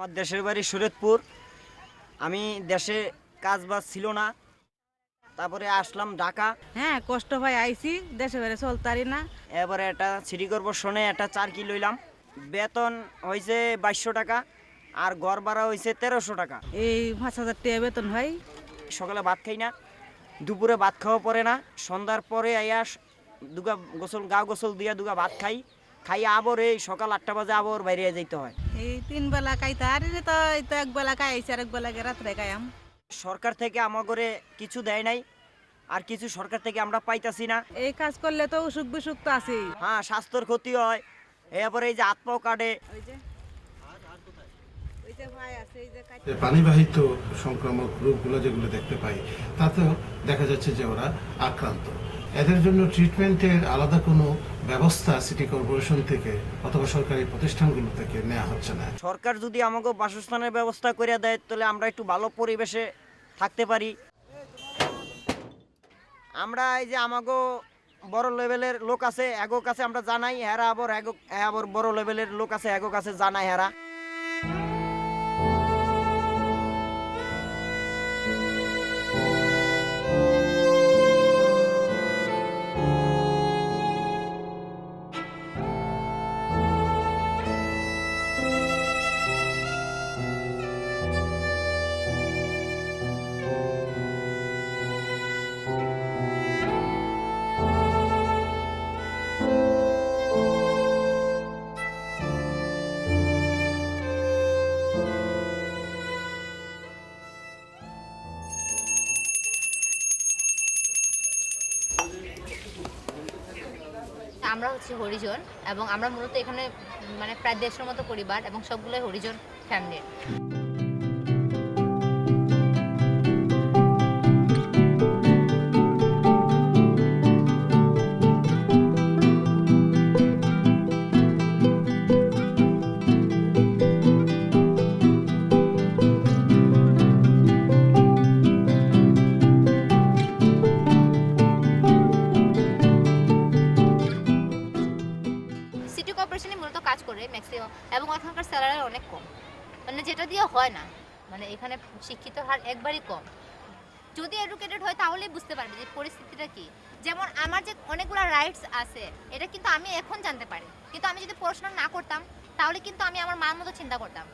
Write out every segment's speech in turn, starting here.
আমার দেশের বাড়ি শরীয়তপুর। আমি দেশে কাজ বাজ ছিল না, তারপরে আসলাম ঢাকা। হ্যাঁ, কষ্ট হয় আইছি, দেশে বেড়ে চলতারি না। এবারে একটা সিটি কর্পোরেশনে একটা চাকরি লইলাম। বেতন হয়েছে 2200 টাকা, আর ঘর ভাড়া হয়েছে 1300 টাকা। এই 5,000 টাকা বেতন হয়। সকালে ভাত খাই না, দুপুরে ভাত খাওয়া পড়ে না, সন্ধ্যার পরে আইয়া দুগা গোসল গোসল দিয়া দুগা ভাত খাই, খাইয়া আবার এই সকাল 8টা বাজে আবার বাইরে যাইতে হয়। এই 3 বেলা খাইতে আর তো এই তো এক বেলা খাইছি আর এক বেলা রাত্রে খাইয়াম। সরকার থেকে আমাগরে কিছু দেয় নাই, আর কিছু সরকার থেকে আমরা পাইতাছি না। এই কাজ করলে তো অসুখ বিসুখ তো আছেই। হ্যাঁ, স্বাস্থ্যর ক্ষতি হয়। এরপরে এই যে হাত পাও কাটে। ভাই আছে এই যে যে পানিবাহিত সংক্রামক রোগগুলো যেগুলো দেখতে পাই, তাতেও দেখা যাচ্ছে যে ওরা আক্রান্ত। এদের জন্য ট্রিটমেন্টের আলাদা কোনো ব্যবস্থা সিটি কর্পোরেশন থেকে অথবা সরকারি প্রতিষ্ঠানগুলো থেকে নেওয়া হচ্ছে না। সরকার যদি আমাকে বাসস্থানের ব্যবস্থা করে দেয়, তাহলে আমরা একটু ভালো পরিবেশে থাকতে পারি। আমরা এই যে আমাকে বড় লেভেলের লোক আছে এগো কাছে আমরা জানাই, হেরা আবার বড় লেভেলের লোক আছে এগো কাছে জানাই হেরা। আমরা হচ্ছে হরিজন এবং আমরা মূলত এখানে মানে প্রায় 150 মতো পরিবার এবং সবগুলোই হরিজন ফ্যামিলির। সিটি কর্পোরেশনে মূলত কাজ করে ম্যাক্সিমাম এবং ওখানকার স্যালারি অনেক কম, মানে যেটা দিয়ে হয় না। মানে এখানে শিক্ষিত হার একবারই কম। যদি এডুকেটেড হয় তাহলেই বুঝতে পারবে যে পরিস্থিতিটা কি। যেমন আমার যে অনেকগুলো রাইটস আছে, এটা কিন্তু আমি এখন জানতে পারি, কিন্তু আমি যদি পড়াশোনা না করতাম তাহলে কিন্তু আমি আমার মার মতো চিন্তা করতাম।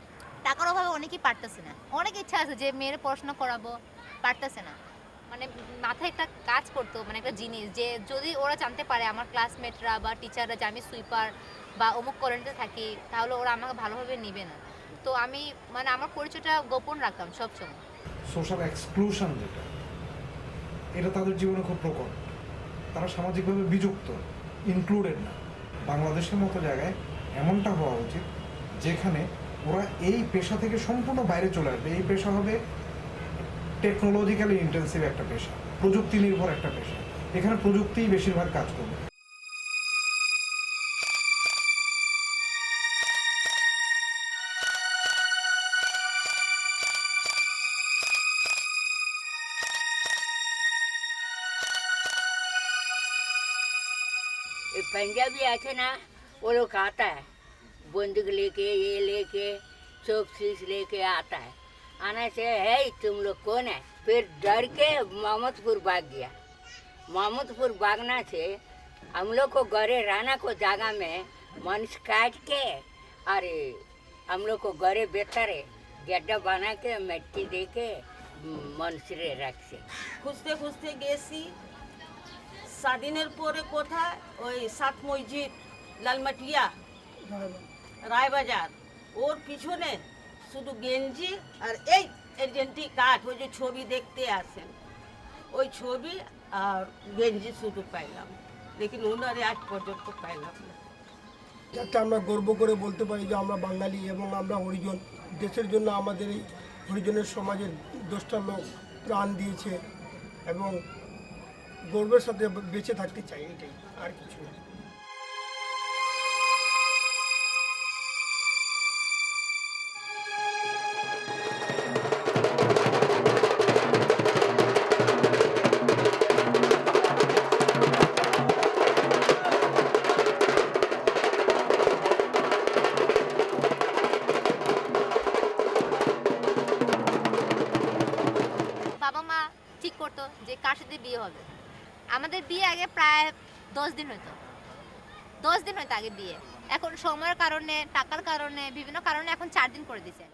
টাকার অভাবে অনেকেই পারতেছে না, অনেক ইচ্ছা আছে যে মেয়ের পড়াশোনা করাবো, পারতেছে না। মানে মাথায় একটা কাজ করতো, মানে একটা জিনিস যে যদি ওরা জানতে পারে আমার ক্লাসমেটরা বা টিচাররা যে আমি সুইপার বা অমুক কলোনিতে থাকি, তাহলে ওরা আমাকে ভালোভাবে নেবে না। তো আমি মানে আমার পরিচয়টা গোপন রাখতাম সবসময়। সোশ্যাল এক্সক্লুশন যেটা, এটা তাদের জীবনে খুব প্রকট। তারা সামাজিকভাবে বিযুক্ত, ইনক্লুডেড না। বাংলাদেশের মতো জায়গায় এমনটা হওয়া উচিত যেখানে ওরা এই পেশা থেকে সম্পূর্ণ বাইরে চলে আসবে। এই পেশা হবে টেকনোলজিক্যালি ইন্টেন্সিভ একটা পেশা, প্রযুক্তি নির্ভর একটা পেশা। এখানে প্রযুক্তিই বেশিরভাগ কাজ করবে। ये पंजाबी आते ना, वो लोग आता है बंदूक लेके, ये लेके, चोप शीश लेके आता है। आने से है तुम लोग कौन है, फिर डर के मोहम्मदपुर भाग गया। मोहम्मदपुर भागना से हम लोग को गरे राना को जगह में मनुष्य काट के, अरे हम लोग को गरे बेहतर है गड्ढा बना के मिट्टी दे के मनुष्य रखे। খুঁজতে খুঁজতে গেছি স্বাধীনের পরে কোথায় ওই সাত মসজিদ লালমাটিয়া রায়বাজার, ওর পিছনে শুধু গেঞ্জি আর এই এজেন্টি কাঠ, ওই যে ছবি দেখতে আসেন ওই ছবি আর গেঞ্জি শুধু পাইলাম, লেকিন ওনারে আজ পর্যন্ত পাইলাম না। যাতে আমরা গর্ব করে বলতে পারি যে আমরা বাঙালি এবং আমরা হরিজন। দেশের জন্য আমাদের এই হরিজনের সমাজের 10টা লোক প্রাণ দিয়েছে এবং গর্বের সাথে বেঁচে থাকতে চাই, এটাই, আর কিছু না। হবে। আমাদের বিয়ে আগে প্রায় 10 দিন হইতো, 10 দিন হইতো আগে বিয়ে। এখন সময়ের কারণে, টাকার কারণে, বিভিন্ন কারণে এখন 4 দিন করে দিছে।